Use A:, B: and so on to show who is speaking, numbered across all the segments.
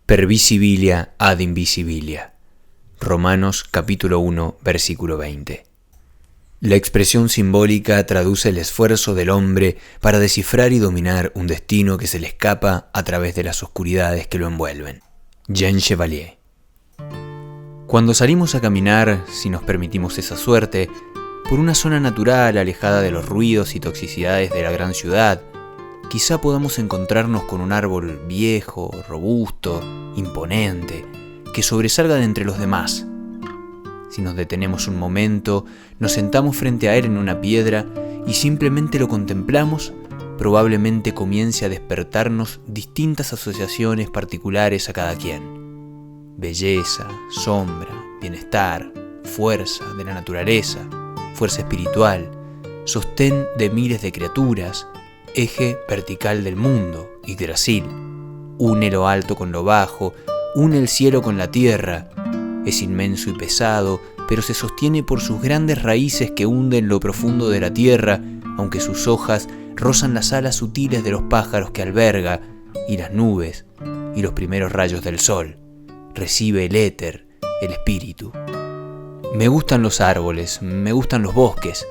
A: Per visibilia ad invisibilia. Romanos capítulo 1, versículo 20. La expresión simbólica traduce el esfuerzo del hombre para descifrar y dominar un destino que se le escapa a través de las oscuridades que lo envuelven. Jean Chevalier. Cuando salimos a caminar, si nos permitimos esa suerte, por una zona natural alejada de los ruidos y toxicidades de la gran ciudad, quizá podamos encontrarnos con un árbol viejo, robusto, imponente, que sobresalga de entre los demás. Si nos detenemos un momento, nos sentamos frente a él en una piedra y simplemente lo contemplamos, probablemente comience a despertarnos distintas asociaciones particulares a cada quien. Belleza, sombra, bienestar, fuerza de la naturaleza, fuerza espiritual, sostén de miles de criaturas, eje vertical del mundo, Yggdrasil. Une lo alto con lo bajo, une el cielo con la tierra. Es inmenso y pesado, pero se sostiene por sus grandes raíces que hunden lo profundo de la tierra, aunque sus hojas rozan las alas sutiles de los pájaros que alberga, y las nubes, y los primeros rayos del sol. Recibe el éter, el espíritu. Me gustan los árboles, me gustan los bosques.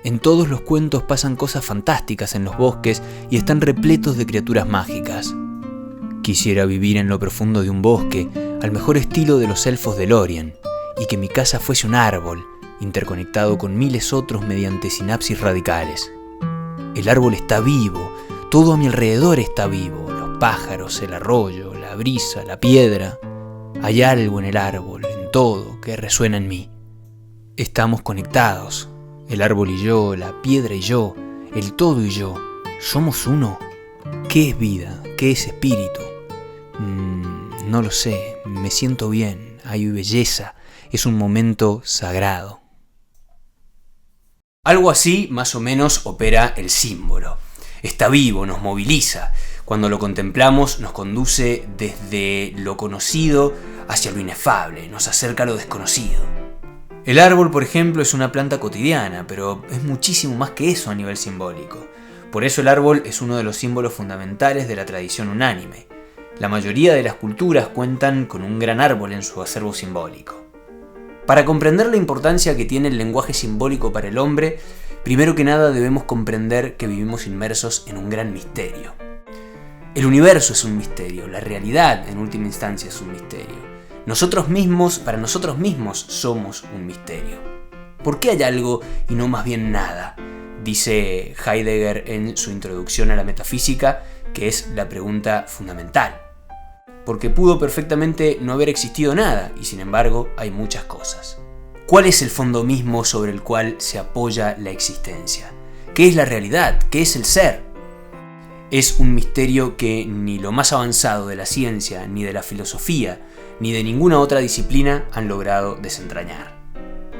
A: En todos los cuentos pasan cosas fantásticas en los bosques y están repletos de criaturas mágicas. Quisiera vivir en lo profundo de un bosque, al mejor estilo de los elfos de Lórien, y que mi casa fuese un árbol, interconectado con miles otros mediante sinapsis radicales. El árbol está vivo, todo a mi alrededor está vivo, los pájaros, el arroyo, la brisa, la piedra. Hay algo en el árbol, en todo, que resuena en mí. Estamos conectados. El árbol y yo, la piedra y yo, el todo y yo, ¿somos uno? ¿Qué es vida? ¿Qué es espíritu? No lo sé, me siento bien, hay belleza, es un momento sagrado. Algo así, más o menos, opera el símbolo. Está vivo, nos moviliza. Cuando lo contemplamos, nos conduce desde lo conocido hacia lo inefable, nos acerca a lo desconocido. El árbol, por ejemplo, es una planta cotidiana, pero es muchísimo más que eso a nivel simbólico. Por eso el árbol es uno de los símbolos fundamentales de la tradición unánime. La mayoría de las culturas cuentan con un gran árbol en su acervo simbólico. Para comprender la importancia que tiene el lenguaje simbólico para el hombre, primero que nada debemos comprender que vivimos inmersos en un gran misterio. El universo es un misterio, la realidad en última instancia es un misterio. Nosotros mismos, para nosotros mismos, somos un misterio. ¿Por qué hay algo y no más bien nada? Dice Heidegger en su introducción a la metafísica, que es la pregunta fundamental. Porque pudo perfectamente no haber existido nada, y sin embargo hay muchas cosas. ¿Cuál es el fondo mismo sobre el cual se apoya la existencia? ¿Qué es la realidad? ¿Qué es el ser? Es un misterio que ni lo más avanzado de la ciencia, ni de la filosofía, ni de ninguna otra disciplina han logrado desentrañar.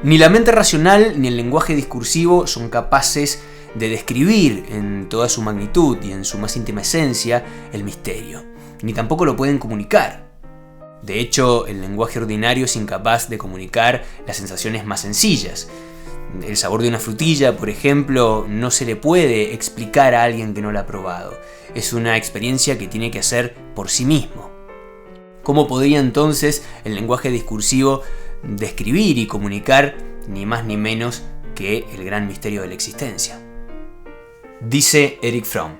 A: Ni la mente racional ni el lenguaje discursivo son capaces de describir en toda su magnitud y en su más íntima esencia el misterio, ni tampoco lo pueden comunicar. De hecho, el lenguaje ordinario es incapaz de comunicar las sensaciones más sencillas. El sabor de una frutilla, por ejemplo, no se le puede explicar a alguien que no la ha probado. Es una experiencia que tiene que hacer por sí mismo. ¿Cómo podría entonces el lenguaje discursivo describir y comunicar ni más ni menos que el gran misterio de la existencia? Dice Erich Fromm: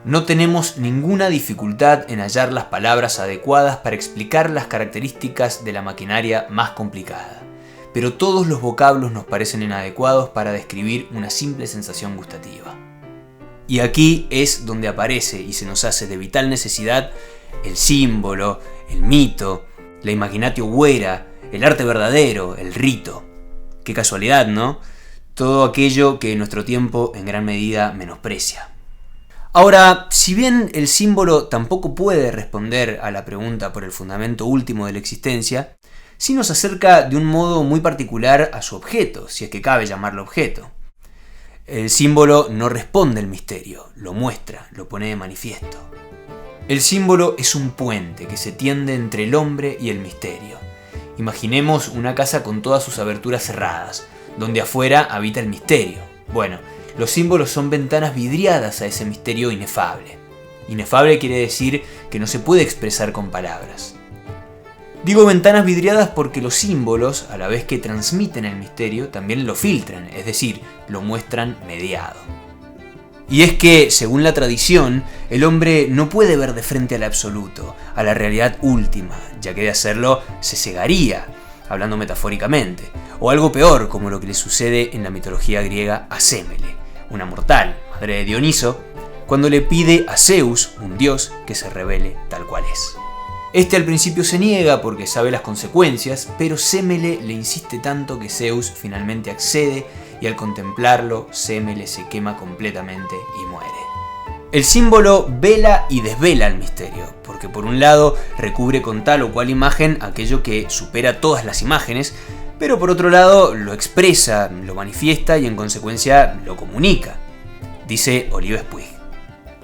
A: no tenemos ninguna dificultad en hallar las palabras adecuadas para explicar las características de la maquinaria más complicada, pero todos los vocablos nos parecen inadecuados para describir una simple sensación gustativa. Y aquí es donde aparece y se nos hace de vital necesidad el símbolo, el mito, la imaginatio vera, el arte verdadero, el rito. Qué casualidad, ¿no? Todo aquello que nuestro tiempo en gran medida menosprecia. Ahora, si bien el símbolo tampoco puede responder a la pregunta por el fundamento último de la existencia, sí nos acerca de un modo muy particular a su objeto, si es que cabe llamarlo objeto. El símbolo no responde al misterio, lo muestra, lo pone de manifiesto. El símbolo es un puente que se tiende entre el hombre y el misterio. Imaginemos una casa con todas sus aberturas cerradas, donde afuera habita el misterio. Bueno, los símbolos son ventanas vidriadas a ese misterio inefable. Inefable quiere decir que no se puede expresar con palabras. Digo ventanas vidriadas porque los símbolos, a la vez que transmiten el misterio, también lo filtran, es decir, lo muestran mediado. Y es que, según la tradición, el hombre no puede ver de frente al absoluto, a la realidad última, ya que de hacerlo se cegaría, hablando metafóricamente, o algo peor, como lo que le sucede en la mitología griega a Sémele, una mortal, madre de Dioniso, cuando le pide a Zeus, un dios, que se revele tal cual es. Este al principio se niega porque sabe las consecuencias, pero Sémele le insiste tanto que Zeus finalmente accede y al contemplarlo, Sémele se quema completamente y muere. El símbolo vela y desvela el misterio, porque por un lado recubre con tal o cual imagen aquello que supera todas las imágenes, pero por otro lado lo expresa, lo manifiesta y en consecuencia lo comunica. Dice Olives Puig: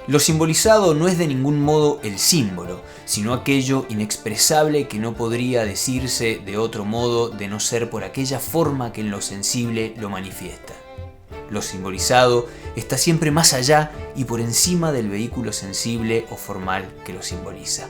A: lo simbolizado no es de ningún modo el símbolo, sino aquello inexpresable que no podría decirse de otro modo de no ser por aquella forma que en lo sensible lo manifiesta. Lo simbolizado está siempre más allá y por encima del vehículo sensible o formal que lo simboliza.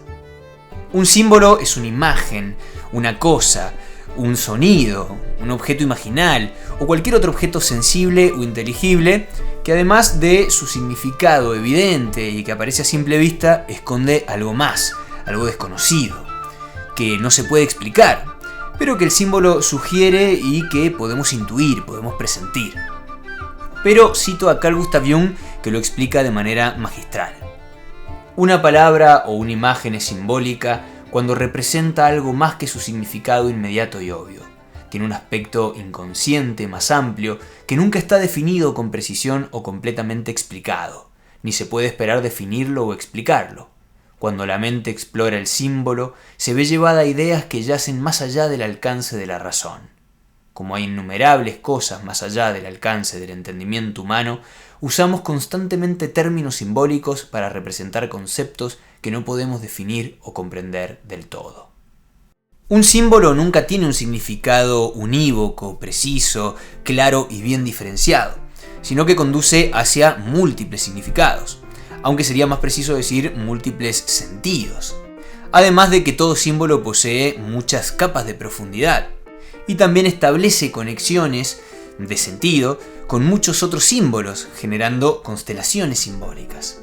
A: Un símbolo es una imagen, una cosa, un sonido, un objeto imaginal o cualquier otro objeto sensible o inteligible que además de su significado evidente y que aparece a simple vista, esconde algo más, algo desconocido, que no se puede explicar, pero que el símbolo sugiere y que podemos intuir, podemos presentir. Pero cito a Carl Gustav Jung, que lo explica de manera magistral. Una palabra o una imagen es simbólica cuando representa algo más que su significado inmediato y obvio. Tiene un aspecto inconsciente más amplio que nunca está definido con precisión o completamente explicado, ni se puede esperar definirlo o explicarlo. Cuando la mente explora el símbolo, se ve llevada a ideas que yacen más allá del alcance de la razón. Como hay innumerables cosas más allá del alcance del entendimiento humano, usamos constantemente términos simbólicos para representar conceptos que no podemos definir o comprender del todo. Un símbolo nunca tiene un significado unívoco, preciso, claro y bien diferenciado, sino que conduce hacia múltiples significados, aunque sería más preciso decir múltiples sentidos. Además de que todo símbolo posee muchas capas de profundidad, y también establece conexiones de sentido con muchos otros símbolos, generando constelaciones simbólicas.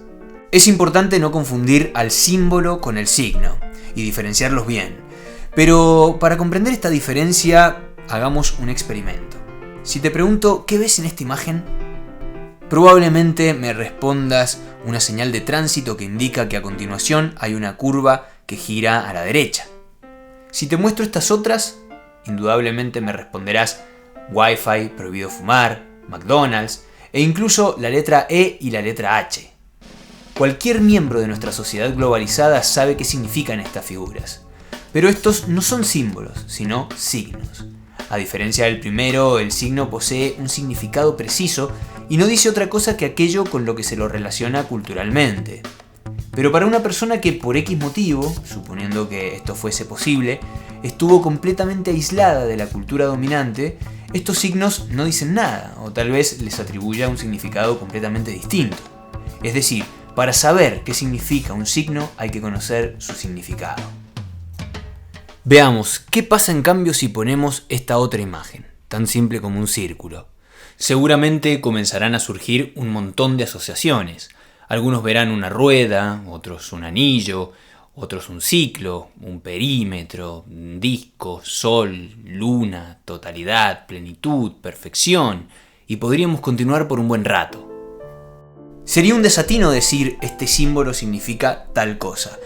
A: Es importante no confundir al símbolo con el signo, y diferenciarlos bien. Pero para comprender esta diferencia, hagamos un experimento. Si te pregunto, ¿qué ves en esta imagen? Probablemente me respondas una señal de tránsito que indica que a continuación hay una curva que gira a la derecha. Si te muestro estas otras, indudablemente me responderás Wi-Fi, prohibido fumar, McDonald's e incluso la letra E y la letra H. Cualquier miembro de nuestra sociedad globalizada sabe qué significan estas figuras. Pero estos no son símbolos, sino signos. A diferencia del primero, el signo posee un significado preciso y no dice otra cosa que aquello con lo que se lo relaciona culturalmente. Pero para una persona que por X motivo, suponiendo que esto fuese posible, estuvo completamente aislada de la cultura dominante, estos signos no dicen nada, o tal vez les atribuya un significado completamente distinto. Es decir, para saber qué significa un signo hay que conocer su significado. Veamos, ¿qué pasa en cambio si ponemos esta otra imagen, tan simple como un círculo? Seguramente comenzarán a surgir un montón de asociaciones. Algunos verán una rueda, otros un anillo, otros un ciclo, un perímetro, un disco, sol, luna, totalidad, plenitud, perfección, y podríamos continuar por un buen rato. Sería un desatino decir este símbolo significa tal cosa,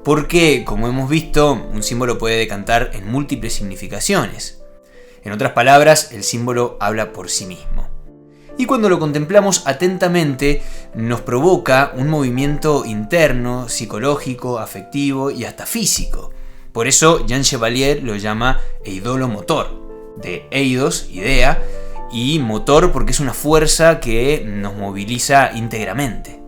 A: porque, como hemos visto, un símbolo puede decantar en múltiples significaciones. En otras palabras, el símbolo habla por sí mismo. Y cuando lo contemplamos atentamente, nos provoca un movimiento interno, psicológico, afectivo y hasta físico. Por eso Jean Chevalier lo llama eidolo-motor, de eidos, idea, y motor porque es una fuerza que nos moviliza íntegramente.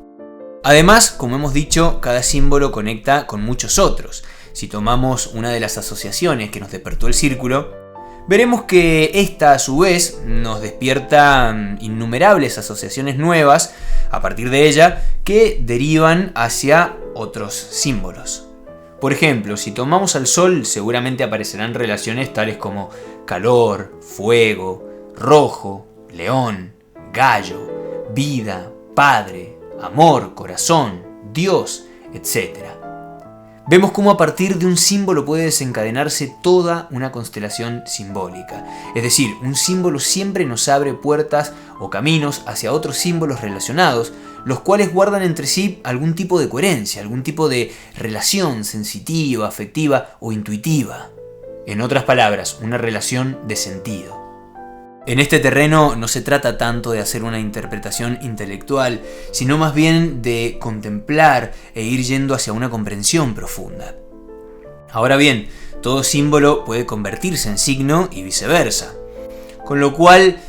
A: Además, como hemos dicho, cada símbolo conecta con muchos otros. Si tomamos una de las asociaciones que nos despertó el círculo, veremos que esta a su vez nos despierta innumerables asociaciones nuevas a partir de ella que derivan hacia otros símbolos. Por ejemplo, si tomamos al Sol, seguramente aparecerán relaciones tales como calor, fuego, rojo, león, gallo, vida, padre, amor, corazón, Dios, etc. Vemos cómo a partir de un símbolo puede desencadenarse toda una constelación simbólica. Es decir, un símbolo siempre nos abre puertas o caminos hacia otros símbolos relacionados, los cuales guardan entre sí algún tipo de coherencia, algún tipo de relación sensitiva, afectiva o intuitiva. En otras palabras, una relación de sentido. En este terreno no se trata tanto de hacer una interpretación intelectual, sino más bien de contemplar e ir yendo hacia una comprensión profunda. Ahora bien, todo símbolo puede convertirse en signo y viceversa, con lo cual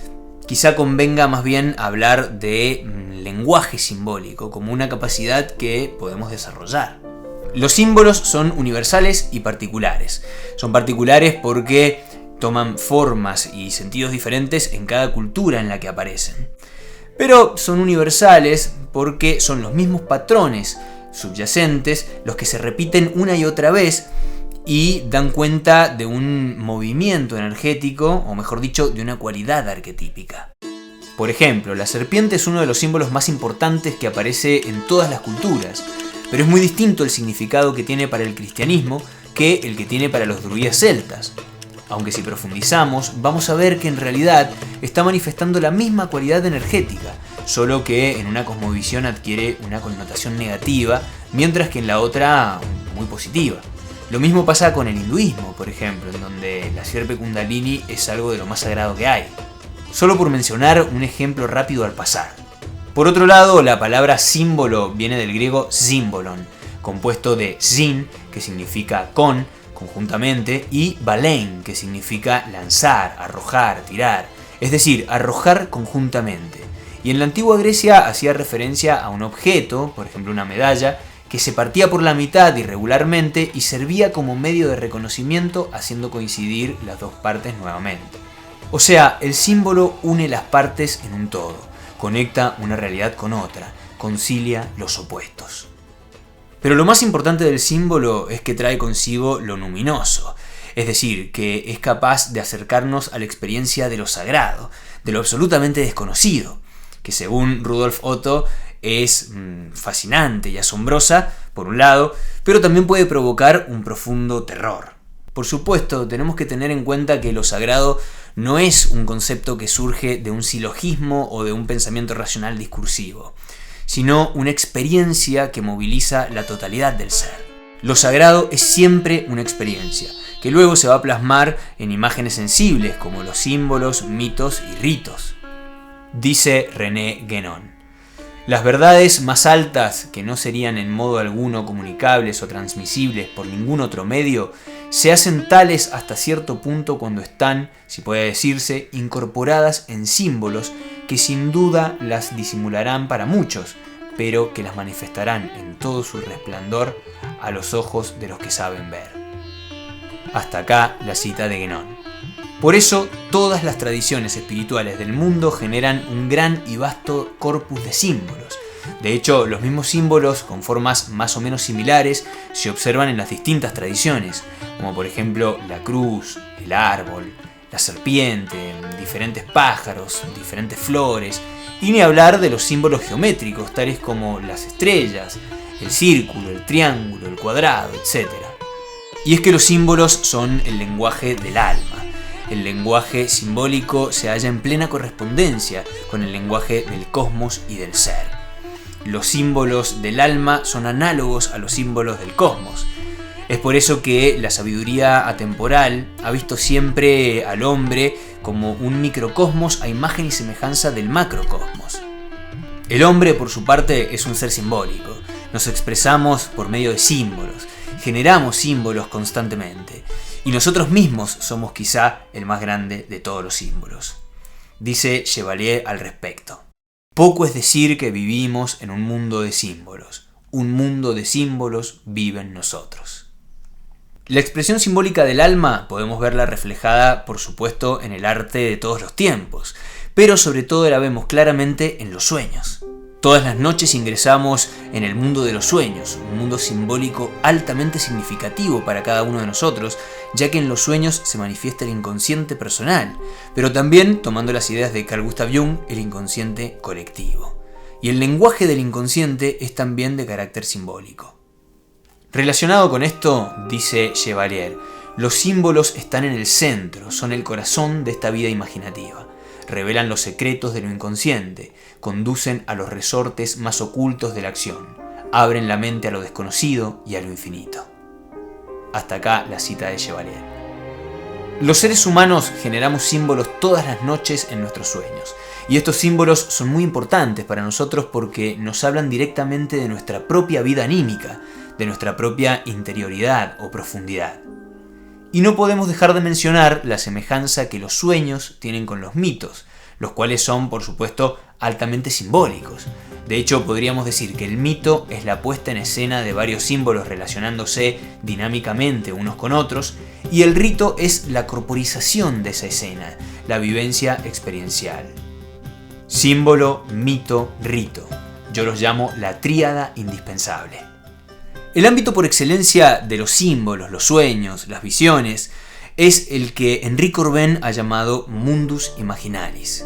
A: quizá convenga más bien hablar de lenguaje simbólico como una capacidad que podemos desarrollar. Los símbolos son universales y particulares. Son particulares porque toman formas y sentidos diferentes en cada cultura en la que aparecen. Pero son universales porque son los mismos patrones subyacentes los que se repiten una y otra vez y dan cuenta de un movimiento energético, o mejor dicho, de una cualidad arquetípica. Por ejemplo, la serpiente es uno de los símbolos más importantes que aparece en todas las culturas, pero es muy distinto el significado que tiene para el cristianismo que el que tiene para los druidas celtas. Aunque si profundizamos, vamos a ver que en realidad está manifestando la misma cualidad energética, solo que en una cosmovisión adquiere una connotación negativa, mientras que en la otra muy positiva. Lo mismo pasa con el hinduismo, por ejemplo, en donde la sierpe Kundalini es algo de lo más sagrado que hay. Solo por mencionar un ejemplo rápido al pasar. Por otro lado, la palabra símbolo viene del griego símbolon, compuesto de sin, que significa con, conjuntamente, y balein, que significa lanzar, arrojar, tirar, es decir, arrojar conjuntamente. Y en la antigua Grecia hacía referencia a un objeto, por ejemplo una medalla, que se partía por la mitad irregularmente y servía como medio de reconocimiento, haciendo coincidir las dos partes nuevamente. O sea, el símbolo une las partes en un todo, conecta una realidad con otra, concilia los opuestos. Pero lo más importante del símbolo es que trae consigo lo luminoso, es decir, que es capaz de acercarnos a la experiencia de lo sagrado, de lo absolutamente desconocido, que según Rudolf Otto es fascinante y asombrosa, por un lado, pero también puede provocar un profundo terror. Por supuesto, tenemos que tener en cuenta que lo sagrado no es un concepto que surge de un silogismo o de un pensamiento racional discursivo, sino una experiencia que moviliza la totalidad del ser. Lo sagrado es siempre una experiencia, que luego se va a plasmar en imágenes sensibles como los símbolos, mitos y ritos. Dice René Guénon: las verdades más altas, que no serían en modo alguno comunicables o transmisibles por ningún otro medio, se hacen tales hasta cierto punto cuando están, si puede decirse, incorporadas en símbolos que sin duda las disimularán para muchos, pero que las manifestarán en todo su resplandor a los ojos de los que saben ver. Hasta acá la cita de Guénon. Por eso, todas las tradiciones espirituales del mundo generan un gran y vasto corpus de símbolos. De hecho, los mismos símbolos con formas más o menos similares se observan en las distintas tradiciones, como por ejemplo la cruz, el árbol, la serpiente, diferentes pájaros, diferentes flores, y ni hablar de los símbolos geométricos, tales como las estrellas, el círculo, el triángulo, el cuadrado, etc. Y es que los símbolos son el lenguaje del alma. El lenguaje simbólico se halla en plena correspondencia con el lenguaje del cosmos y del ser. Los símbolos del alma son análogos a los símbolos del cosmos. Es por eso que la sabiduría atemporal ha visto siempre al hombre como un microcosmos a imagen y semejanza del macrocosmos. El hombre, por su parte, es un ser simbólico. Nos expresamos por medio de símbolos, generamos símbolos constantemente. Y nosotros mismos somos quizá el más grande de todos los símbolos. Dice Chevalier al respecto: poco es decir que vivimos en un mundo de símbolos. Un mundo de símbolos vive en nosotros. La expresión simbólica del alma podemos verla reflejada, por supuesto, en el arte de todos los tiempos, pero sobre todo la vemos claramente en los sueños. Todas las noches ingresamos en el mundo de los sueños, un mundo simbólico altamente significativo para cada uno de nosotros, ya que en los sueños se manifiesta el inconsciente personal, pero también, tomando las ideas de Carl Gustav Jung, el inconsciente colectivo. Y el lenguaje del inconsciente es también de carácter simbólico. Relacionado con esto, dice Chevalier, los símbolos están en el centro, son el corazón de esta vida imaginativa. Revelan los secretos de lo inconsciente, conducen a los resortes más ocultos de la acción, abren la mente a lo desconocido y a lo infinito. Hasta acá la cita de Chevalier. Los seres humanos generamos símbolos todas las noches en nuestros sueños, y estos símbolos son muy importantes para nosotros porque nos hablan directamente de nuestra propia vida anímica, de nuestra propia interioridad o profundidad. Y no podemos dejar de mencionar la semejanza que los sueños tienen con los mitos, los cuales son, por supuesto, altamente simbólicos. De hecho, podríamos decir que el mito es la puesta en escena de varios símbolos relacionándose dinámicamente unos con otros, y el rito es la corporización de esa escena, la vivencia experiencial. Símbolo, mito, rito. Yo los llamo la tríada indispensable. El ámbito por excelencia de los símbolos, los sueños, las visiones, es el que Enrique Corbén ha llamado mundus imaginaris.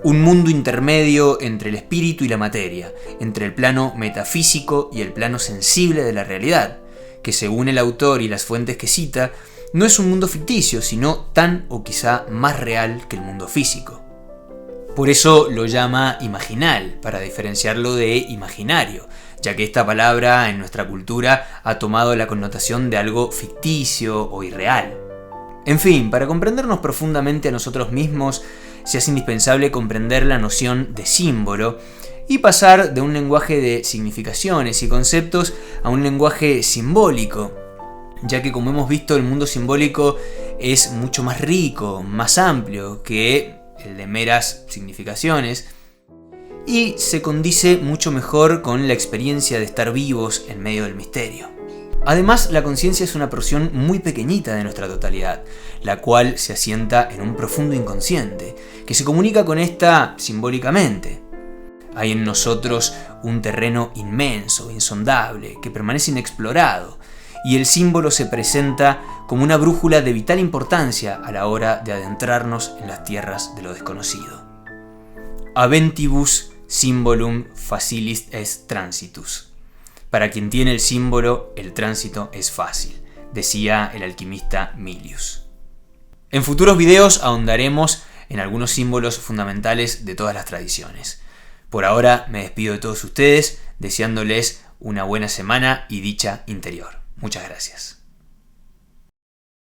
A: Un mundo intermedio entre el espíritu y la materia, entre el plano metafísico y el plano sensible de la realidad, que según el autor y las fuentes que cita, no es un mundo ficticio, sino tan o quizá más real que el mundo físico. Por eso lo llama imaginal, para diferenciarlo de imaginario, ya que esta palabra en nuestra cultura ha tomado la connotación de algo ficticio o irreal. En fin, para comprendernos profundamente a nosotros mismos, se hace indispensable comprender la noción de símbolo y pasar de un lenguaje de significaciones y conceptos a un lenguaje simbólico, ya que como hemos visto el mundo simbólico es mucho más rico, más amplio que el de meras significaciones, y se condice mucho mejor con la experiencia de estar vivos en medio del misterio. Además, la conciencia es una porción muy pequeñita de nuestra totalidad, la cual se asienta en un profundo inconsciente, que se comunica con esta simbólicamente. Hay en nosotros un terreno inmenso, insondable, que permanece inexplorado, y el símbolo se presenta como una brújula de vital importancia a la hora de adentrarnos en las tierras de lo desconocido. Aventibus symbolum facilis est transitus. Para quien tiene el símbolo, el tránsito es fácil, decía el alquimista Milius. En futuros videos ahondaremos en algunos símbolos fundamentales de todas las tradiciones. Por ahora me despido de todos ustedes, deseándoles una buena semana y dicha interior. Muchas gracias.